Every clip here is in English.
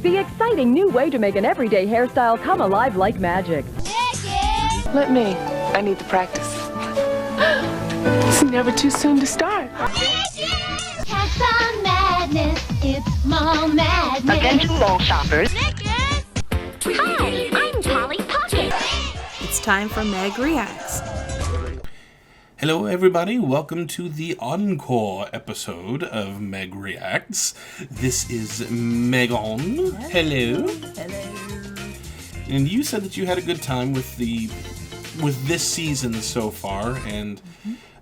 The exciting new way to make an everyday hairstyle come alive like magic. Let me. I need to practice. It's never too soon to start. Cats on madness. It's mall madness. Attention mall shoppers. Hi, I'm Polly Pocket. It's time for Meg Reacts. Hello everybody, welcome to the encore episode of Meg Reacts. This is Megan. Hello. Hello. And you said that you had a good time with this season so far, and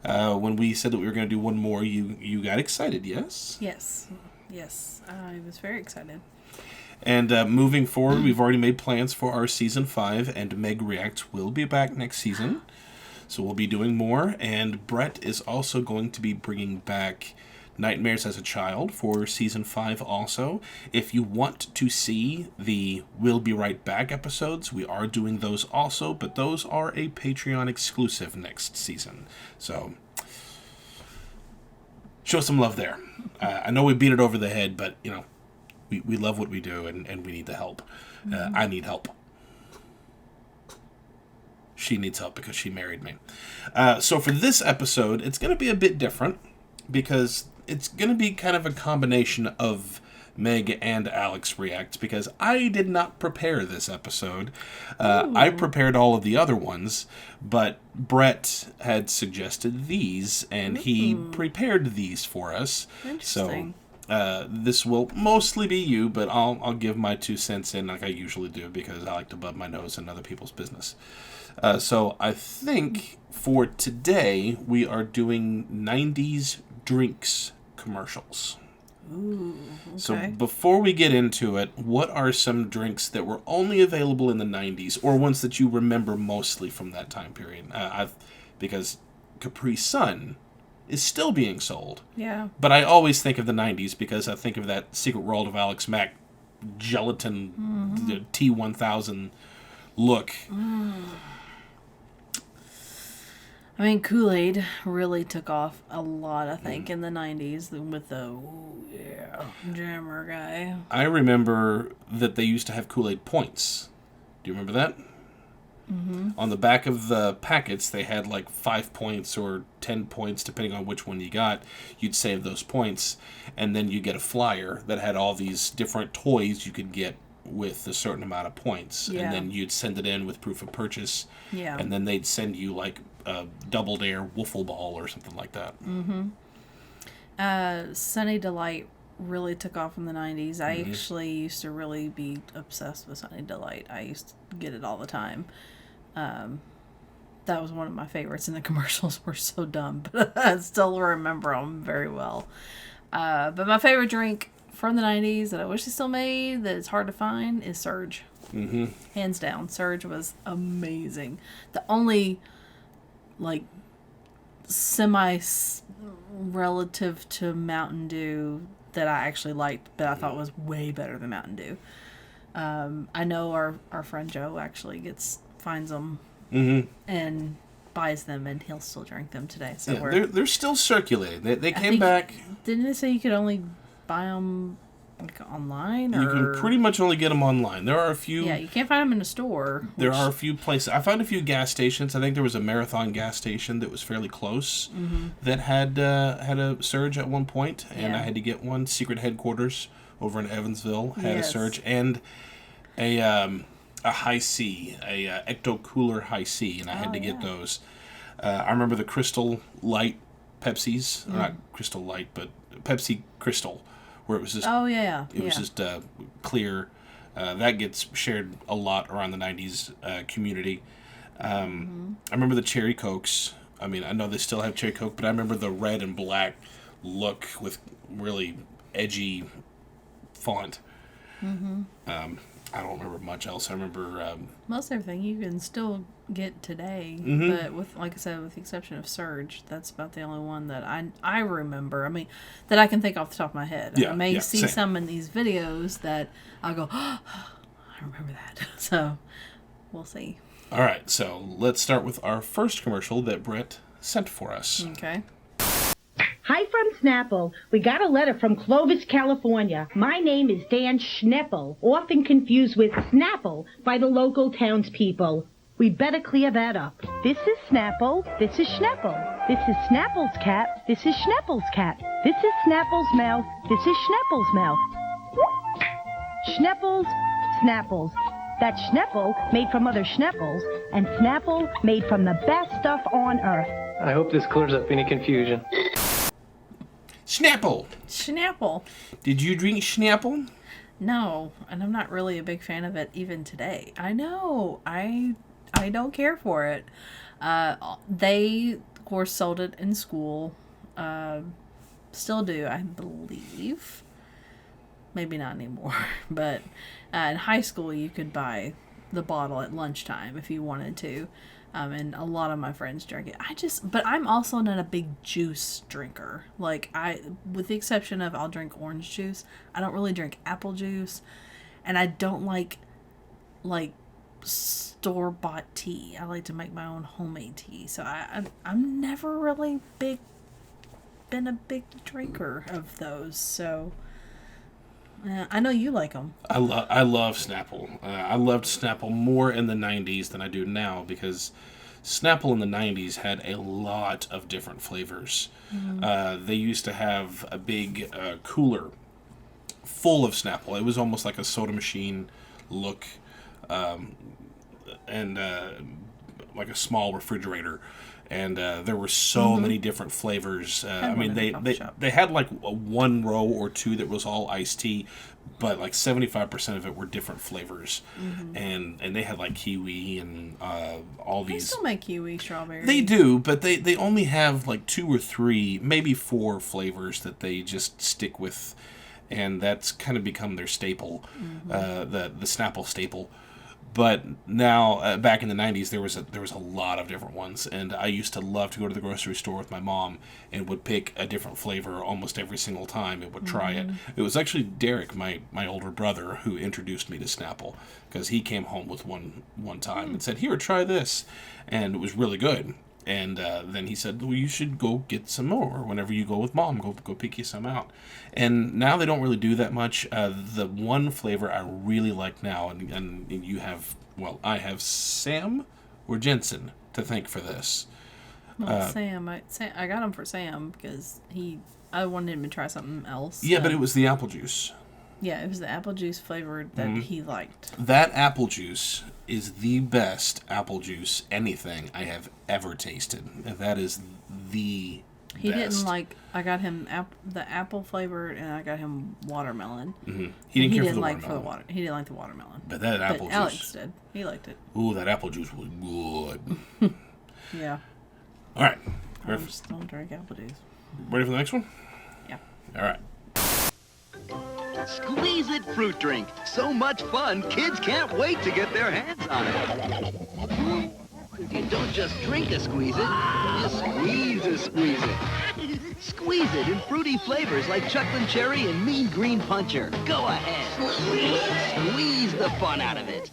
when we said that we were going to do one more, you got excited, yes? Yes, I was very excited. And moving forward, we've already made plans for our season 5, and Meg Reacts will be back next season. So we'll be doing more, and Brett is also going to be bringing back Nightmares as a Child for Season 5 also. If you want to see the We'll Be Right Back episodes, we are doing those also, but those are a Patreon exclusive next season. So, show some love there. I know we beat it over the head, but, you know, we love what we do, and we need the help. I need help. She needs help because she married me. So for this episode, it's going to be a bit different because it's going to be kind of a combination of Meg and Alex reacts because I did not prepare this episode. I prepared all of the other ones, but Brett had suggested these, and he prepared these for us. Interesting. So this will mostly be you, but I'll give my 2 cents in like I usually do because I like to bub my nose in other people's business. So I think for today we are doing 90s drinks commercials. Ooh, okay. So before we get into it, what are some drinks that were only available in the 90s or ones that you remember mostly from that time period? Because Capri Sun is still being sold. Yeah. But I always think of the 90s because I think of that Secret World of Alex Mack gelatin T1000 look. I mean, Kool-Aid really took off a lot, I think, in the 90s with the, jammer guy. I remember that they used to have Kool-Aid points. Do you remember that? Mm-hmm. On the back of the packets, they had like 5 points or 10 points, depending on which one you got. You'd save those points, and then you get a flyer that had all these different toys you could get with a certain amount of points. Yeah. And then you'd send it in with proof of purchase. Yeah. And then they'd send you like a Double Dare Wiffle Ball or something like that. Sunny Delight really took off in the 90s. I actually used to really be obsessed with Sunny Delight. I used to get it all the time. That was one of my favorites, and the commercials were so dumb, but I still remember them very well. But my favorite drink from the 90s that I wish they still made, that it's hard to find, is Surge. Hands down, Surge was amazing. The only, like, relative to Mountain Dew that I actually liked, but I thought was way better than Mountain Dew. I know our friend Joe actually finds them and buys them, and he'll still drink them today. So yeah, they're still circulating. They came back. Didn't they say you could only buy them like online? Or? You can pretty much only get them online. There are a few. Yeah, you can't find them in a store. There are a few places. I found a few gas stations. I think there was a Marathon gas station that was fairly close that had a Surge at one point, and I had to get one. Secret Headquarters over in Evansville had a Surge, and a High C, a Ecto Cooler High C, and I had to get those. I remember the Crystal Light Pepsis, or not Crystal Light, but Pepsi Crystal, where it was just it was just clear. That gets shared a lot around the 90s community. I remember the Cherry Cokes. I mean, I know they still have Cherry Coke, but I remember the red and black look with really edgy font. I don't remember much else. I remember most everything you can still get today, but with, like I said, with the exception of Surge, that's about the only one that I remember. I mean, that I can think off the top of my head. I may see some in these videos that I'll go, oh, I remember that. So we'll see. All right, so let's start with our first commercial that Brett sent for us. Okay. Hi from Snapple. We got a letter from Clovis, California. My name is Dan Schneppel, often confused with Snapple by the local townspeople. We better clear that up. This is Snapple. This is Schneppel. This is Snapple's cat. This is Schneppel's cat. This is Snapple's mouth. This is Schneppel's mouth. Schneppels, Snapples. That's Schneppel made from other Schneppels, and Snapple made from the best stuff on earth. I hope this clears up any confusion. Snapple. Schnapple. Did you drink Snapple? No, and I'm not really a big fan of it even today. I know. I don't care for it. They, of course, sold it in school. Still do, I believe. Maybe not anymore. But in high school, you could buy the bottle at lunchtime if you wanted to. And a lot of my friends drink it. But I'm also not a big juice drinker. Like, with the exception of I'll drink orange juice, I don't really drink apple juice. And I don't like store-bought tea. I like to make my own homemade tea. So I'm never really been a big drinker of those. So I know you like them. I love Snapple. I loved Snapple more in the 90s than I do now because Snapple in the 90s had a lot of different flavors. They used to have a big cooler full of Snapple. It was almost like a soda machine look, and like a small refrigerator. And there were so many different flavors. I mean, they had like one row or two that was all iced tea, but like 75% of it were different flavors. And they had like kiwi and all these. They still make kiwi strawberry. They do, but they only have like 2 or 3, maybe 4 flavors that they just stick with, and that's kind of become their staple, the Snapple staple. But now, back in the 90s, there was a lot of different ones, and I used to love to go to the grocery store with my mom and would pick a different flavor almost every single time and would try it. It was actually Derek, my older brother, who introduced me to Snapple, because he came home with one time and said, "Here, try this," and it was really good. And then he said, "Well, you should go get some more. Whenever you go with Mom, go pick you some out." And now they don't really do that much. The one flavor I really like now, and you have, well, I have Sam or Jensen to thank for this. Well, Sam, I got him for Sam because I wanted him to try something else. Yeah, but it was the apple juice. Yeah, it was the apple juice flavor that he liked. That apple juice is the best apple juice anything I have ever tasted. That is the He best. didn't like. I got him the apple flavor, and I got him watermelon. He didn't care He for the didn't watermelon. He didn't like the watermelon. But that apple juice. Alex did. He liked it. Ooh, that apple juice was good. Yeah. All right. I just don't drink apple juice. Ready for the next one? Yeah. All right. Squeeze It fruit drink. So much fun, kids can't wait to get their hands on it. You don't just drink a Squeeze It, you squeeze it. Squeeze It in fruity flavors like Chucklin Cherry and Mean Green Puncher. Go ahead. Squeeze the fun out of it.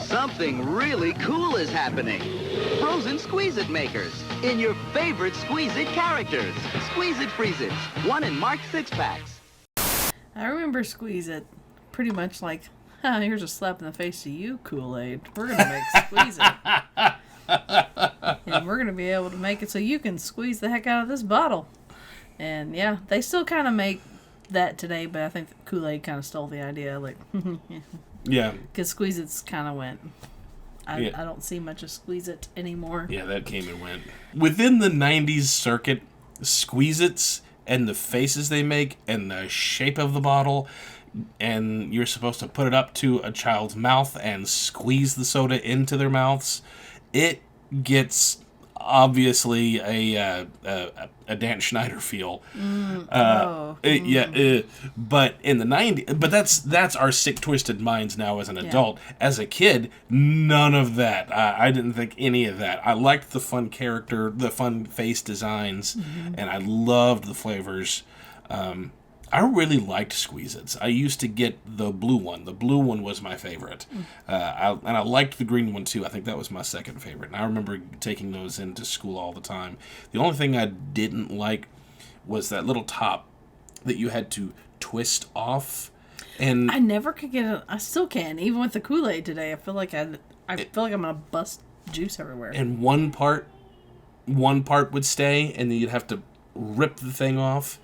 Something really cool is happening. Frozen Squeeze It makers in your favorite Squeeze It characters. Squeeze It Freeze It. 1 in marked 6-packs. I remember Squeeze It pretty much like, here's a slap in the face to you, Kool-Aid. We're going to make Squeeze It. And we're going to be able to make it so you can squeeze the heck out of this bottle. And yeah, they still kind of make that today, but I think Kool-Aid kind of stole the idea. Like, yeah. Because Squeeze It's kind of went. I don't see much of Squeeze It anymore. Yeah, that came and went. Within the 90s circuit, Squeeze It's and the faces they make and the shape of the bottle, and you're supposed to put it up to a child's mouth and squeeze the soda into their mouths, it gets obviously a Dan Schneider feel. But in the 90s, but that's our sick, twisted minds now as an adult. As a kid, none of that. I didn't think any of that. I liked the fun character, the fun face designs, and I loved the flavors. I really liked Squeeze-Its. I used to get the blue one. The blue one was my favorite. And I liked the green one, too. I think that was my second favorite. And I remember taking those into school all the time. The only thing I didn't like was that little top that you had to twist off. And I never could get it. I still can, even with the Kool-Aid today. I feel like I feel like I'm gonna bust juice everywhere. And one part would stay, and then you'd have to rip the thing off.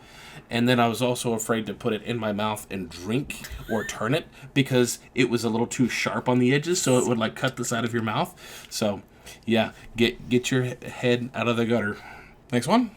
And then I was also afraid to put it in my mouth and drink or turn it because it was a little too sharp on the edges, so it would like cut the side of your mouth. So, yeah, get your head out of the gutter. Next one.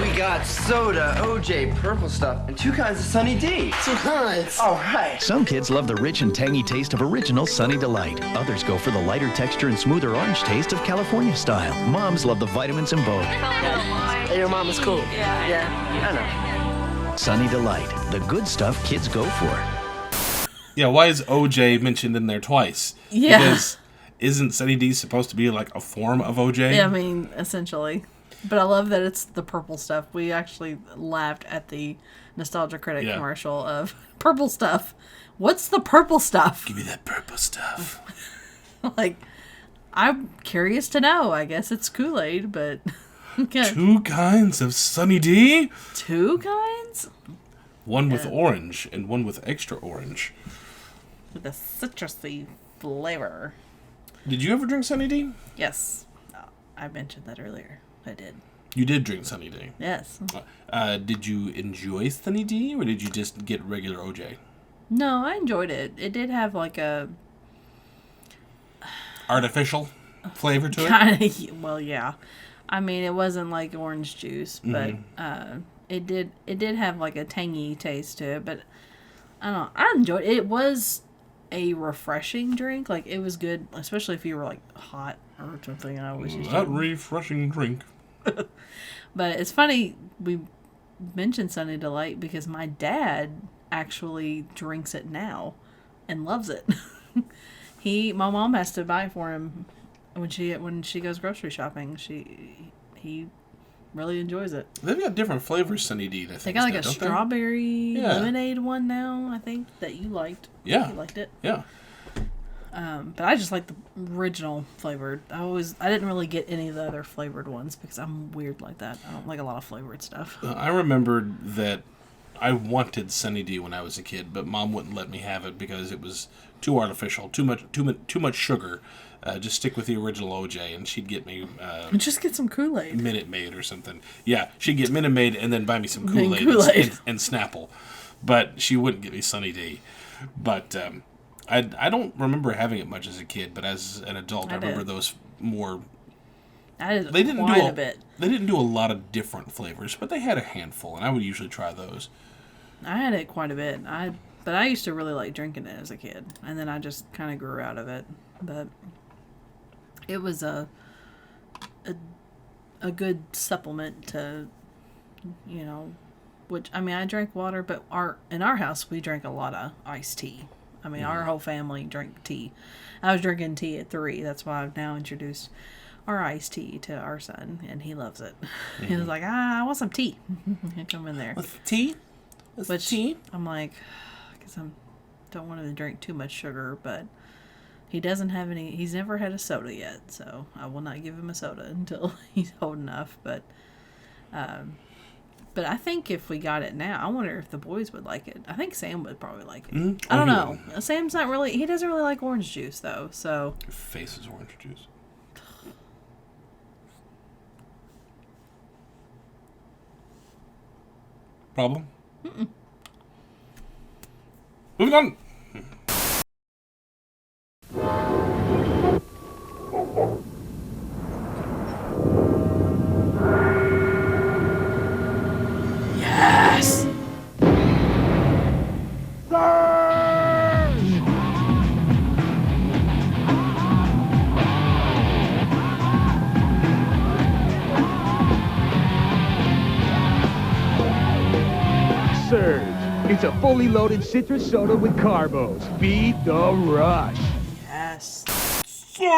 We got soda, OJ, purple stuff, and 2 kinds of Sunny D. 2 kinds. All right. Some kids love the rich and tangy taste of original Sunny Delight. Others go for the lighter texture and smoother orange taste of California style. Moms love the vitamins in both. Hey, your mama's cool. Yeah, I know. Sunny Delight, the good stuff kids go for. Yeah, why is OJ mentioned in there twice? Yeah. Because isn't Sunny D supposed to be like a form of OJ? Yeah, I mean, essentially. But I love that it's the purple stuff. We actually laughed at the Nostalgia Critic commercial of purple stuff. What's the purple stuff? Give me that purple stuff. Like, I'm curious to know. I guess it's Kool-Aid, but... Okay. 2 kinds of Sunny D? 2 kinds? One with orange and one with extra orange. With a citrusy flavor. Did you ever drink Sunny D? Yes. I mentioned that earlier. I did. You did drink Sunny D? Yes. Did you enjoy Sunny D, or did you just get regular OJ? No, I enjoyed it. It did have like a... artificial flavor to it? Kind of, well, yeah. I mean, it wasn't like orange juice, but it did have like a tangy taste to it, but I don't know. I enjoyed it. It was a refreshing drink. Like, it was good, especially if you were like hot or something. I always used that refreshing drink. But it's funny we mentioned Sunny Delight because my dad actually drinks it now and loves it. My mom has to buy it for him when she goes grocery shopping. He really enjoys it. They've got different flavors, Sunny D. They got like a strawberry lemonade one now, I think, that you liked. Yeah. You liked it. Yeah. But I just like the original flavored. I didn't really get any of the other flavored ones because I'm weird like that. I don't like a lot of flavored stuff. I remembered that I wanted Sunny D when I was a kid, but Mom wouldn't let me have it because it was too artificial, too much sugar. Just stick with the original OJ, and she'd get me... just get some Kool-Aid. Minute Maid or something. Yeah, she'd get Minute Maid and then buy me some Kool-Aid, and Snapple. But she wouldn't get me Sunny D. But I don't remember having it much as a kid, but as an adult, I remember those more... I did quite a bit. They didn't do a lot of different flavors, but they had a handful, and I would usually try those. I had it quite a bit. But I used to really like drinking it as a kid, and then I just kind of grew out of it. But it was a good supplement to, which, I mean, I drank water, but in our house we drank a lot of iced tea. I mean, our whole family drank tea. I was drinking tea at 3. That's why I've now introduced our iced tea to our son, and he loves it. He was like, I want some tea. Come in there. With tea? With tea? I'm like, because I don't want him to drink too much sugar, but he doesn't have any. He's never had a soda yet, so I will not give him a soda until he's old enough. But I think if we got it now, I wonder if the boys would like it. I think Sam would probably like it. I don't know. Sam's not really. He doesn't really like orange juice though. So your face is orange juice. Problem? Mm-mm. Moving on. Yes. Surge. It's a fully loaded citrus soda with carbos. Feed the rush. Yes. Surge!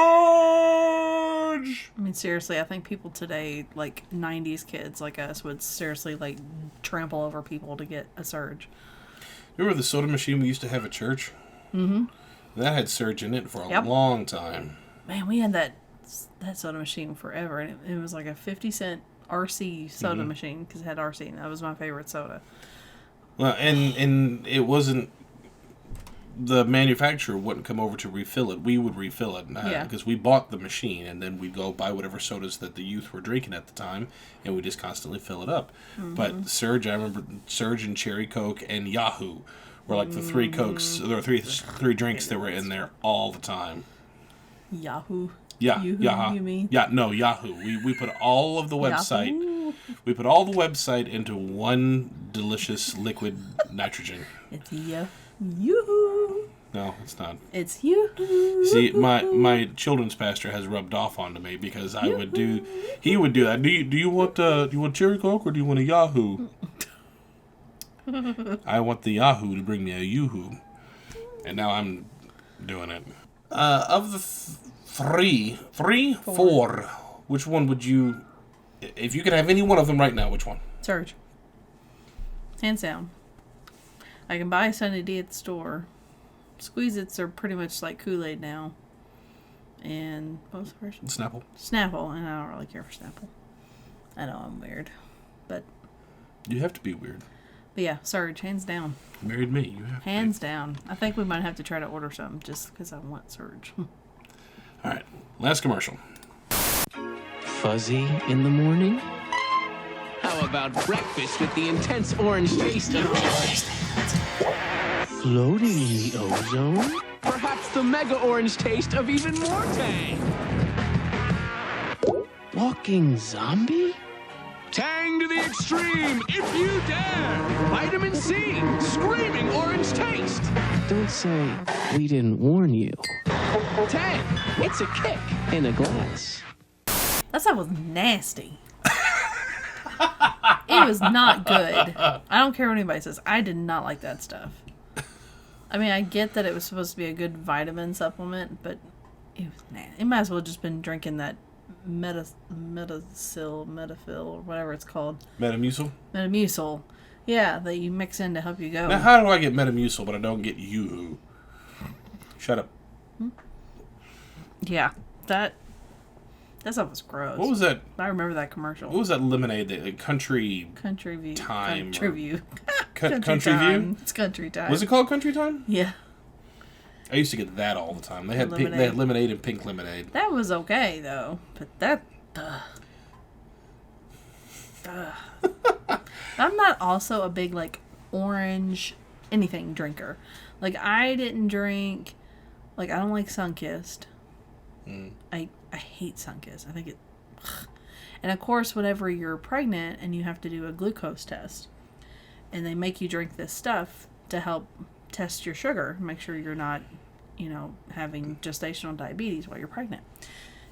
I mean, seriously, I think people today, like 90s kids like us, would seriously, like, trample over people to get a Surge. Remember the soda machine we used to have at church? Mm-hmm. That had Surge in it for a long time. Man, we had that soda machine forever, and it was like a 50-cent RC soda machine because it had RC, and that was my favorite soda. Well, and it wasn't... The manufacturer wouldn't come over to refill it. We would refill it because we bought the machine, and then we'd go buy whatever sodas that the youth were drinking at the time, and we just constantly fill it up. Mm-hmm. But Surge, I remember Surge and Cherry Coke and Yahoo were like the three Cokes. There were three drinks that were in there all the time. Yahoo. Yeah, Yahoo, you mean? Yeah, no, Yahoo. We put all of the website. Yahoo. We put all the website into one delicious liquid nitrogen. It's Yoo-hoo. No, it's not. It's Yoo-hoo. See, my children's pastor has rubbed off onto me because he would do that. Do you want Cherry Coke or do you want a Yahoo? I want the Yahoo to bring me a Yoo-hoo. And now I'm doing it. Of the four, which one would you, if you could have any one of them right now, which one? Surge. Hands down. I can buy a Sunny D at the store. Squeeze-Its are pretty much like Kool-Aid now. And what was the first? Snapple. Snapple, and I don't really care for Snapple. I know I'm weird, but you have to be weird. But yeah, Surge, hands down. Married me, you have hands down. I think we might have to try to order some just because I want Surge. All right, last commercial. Fuzzy in the morning? How about breakfast with the intense orange taste of floating in the ozone? Perhaps the mega orange taste of even more tang. Walking zombie? Tang to the extreme, if you dare! Vitamin C, screaming orange taste! Don't say we didn't warn you. Tang, it's a kick in a glass. That stuff was nasty. It was not good. I don't care what anybody says. I did not like that stuff. I mean, I get that it was supposed to be a good vitamin supplement, but it was nasty. It might as well have just been drinking that Metafil, or whatever it's called. Metamucil? Metamucil. Yeah, that you mix in to help you go. Now, how do I get Metamucil, but I don't get Yoo-hoo? Shut up. Yeah, that stuff was gross. What was that? I remember that commercial. What was that lemonade? Country View. Time. Country View. Country Time. View? It's Country Time. Was it called Country Time? Yeah. I used to get that all the time. They had lemonade and pink lemonade. That was okay though, but that. I'm not also a big orange anything drinker. I didn't drink. I don't like Sunkist. I hate Sunkist. I think it. And of course, whenever you're pregnant and you have to do a glucose test, and they make you drink this stuff to help test your sugar, make sure you're not, having gestational diabetes while you're pregnant.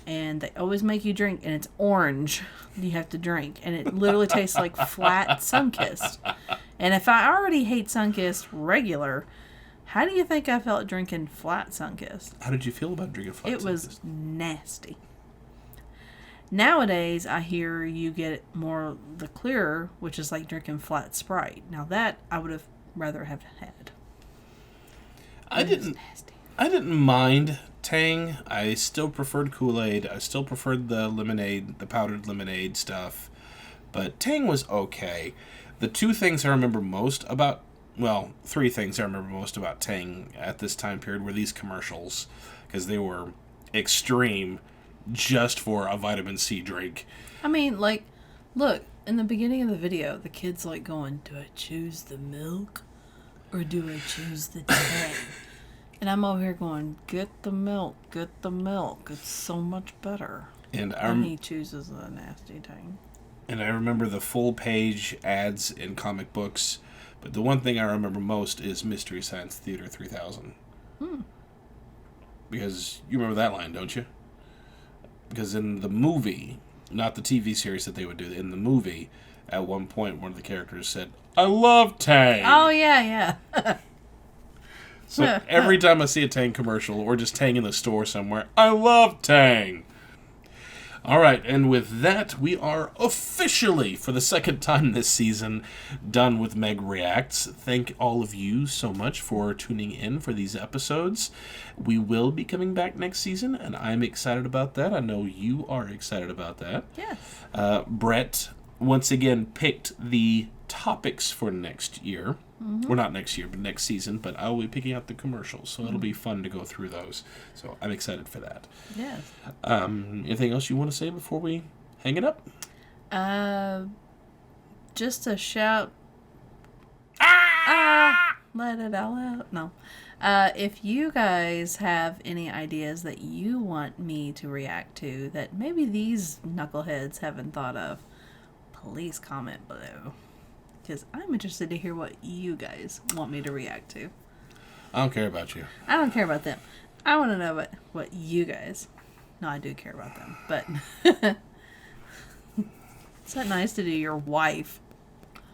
And they always make you drink, and it's orange. You have to drink, and it literally tastes like flat Sunkist. And if I already hate Sunkist regular, how do you think I felt drinking flat Sunkist? How did you feel about drinking flat Sunkist? It was nasty. Nowadays, I hear you get more the clearer, which is like drinking flat Sprite. Now that I would have rather have had. I didn't mind Tang. I still preferred Kool-Aid. I still preferred the lemonade, the powdered lemonade stuff. But Tang was okay. The two things I remember most about, well, three things I remember most about Tang at this time period were these commercials, because they were extreme just for a vitamin C drink. I mean, look, in the beginning of the video, the kid's going, do I choose the milk or do I choose the Tang? And I'm over here going, get the milk. It's so much better. And he chooses the nasty Tang. And I remember the full page ads in comic books, but the one thing I remember most is Mystery Science Theater 3000. Because you remember that line, don't you? Because in the movie, not the TV series that they would do, in the movie, at one point, one of the characters said, I love Tang! Oh, yeah. So every time I see a Tang commercial, or just Tang in the store somewhere, I love Tang! All right, and with that, we are officially, for the second time this season, done with Meg Reacts. Thank all of you so much for tuning in for these episodes. We will be coming back next season, and I'm excited about that. I know you are excited about that. Yes. Brett, once again, picked the topics for next year. Well, not next year, but next season. But I will be picking out the commercials, so it'll be fun to go through those. So I'm excited for that. Yes. Anything else you want to say before we hang it up? Just a shout. Let it all out. No. If you guys have any ideas that you want me to react to that maybe these knuckleheads haven't thought of, please comment below. Because I'm interested to hear what you guys want me to react to. I don't care about you. I don't care about them. I want to know what you guys... No, I do care about them, but... It's not nice to do your wife.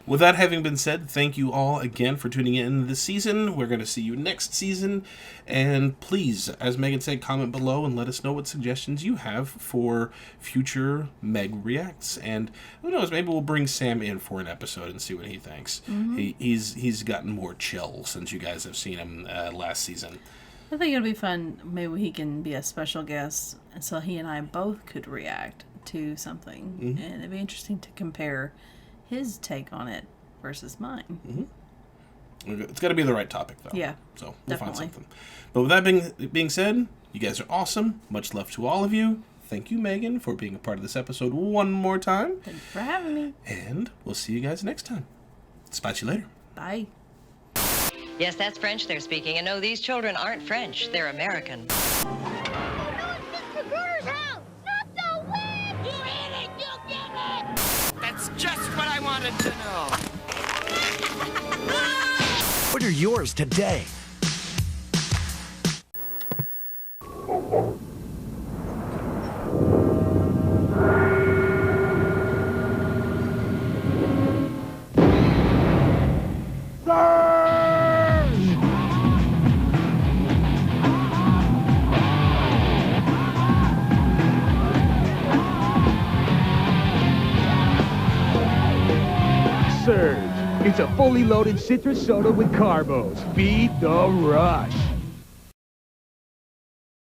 With that having been said, thank you all again for tuning in this season. We're going to see you next season. And please, as Megan said, comment below and let us know what suggestions you have for future Meg Reacts. And who knows, maybe we'll bring Sam in for an episode and see what he thinks. He's gotten more chill since you guys have seen him last season. I think it'll be fun. Maybe he can be a special guest, and so he and I both could react to something. And it'd be interesting to compare his take on it versus mine. It's got to be the right topic, though. Yeah, so definitely. we'll find something. But with that being said, you guys are awesome. Much love to all of you. Thank you, Megan, for being a part of this episode one more time. Thanks for having me. And we'll see you guys next time. Spot you later. Bye. Yes, that's French they're speaking. And no, these children aren't French. They're American. That's just what I wanted to know. Order yours today. Surge. It's a fully loaded citrus soda with carbos. Feed the rush.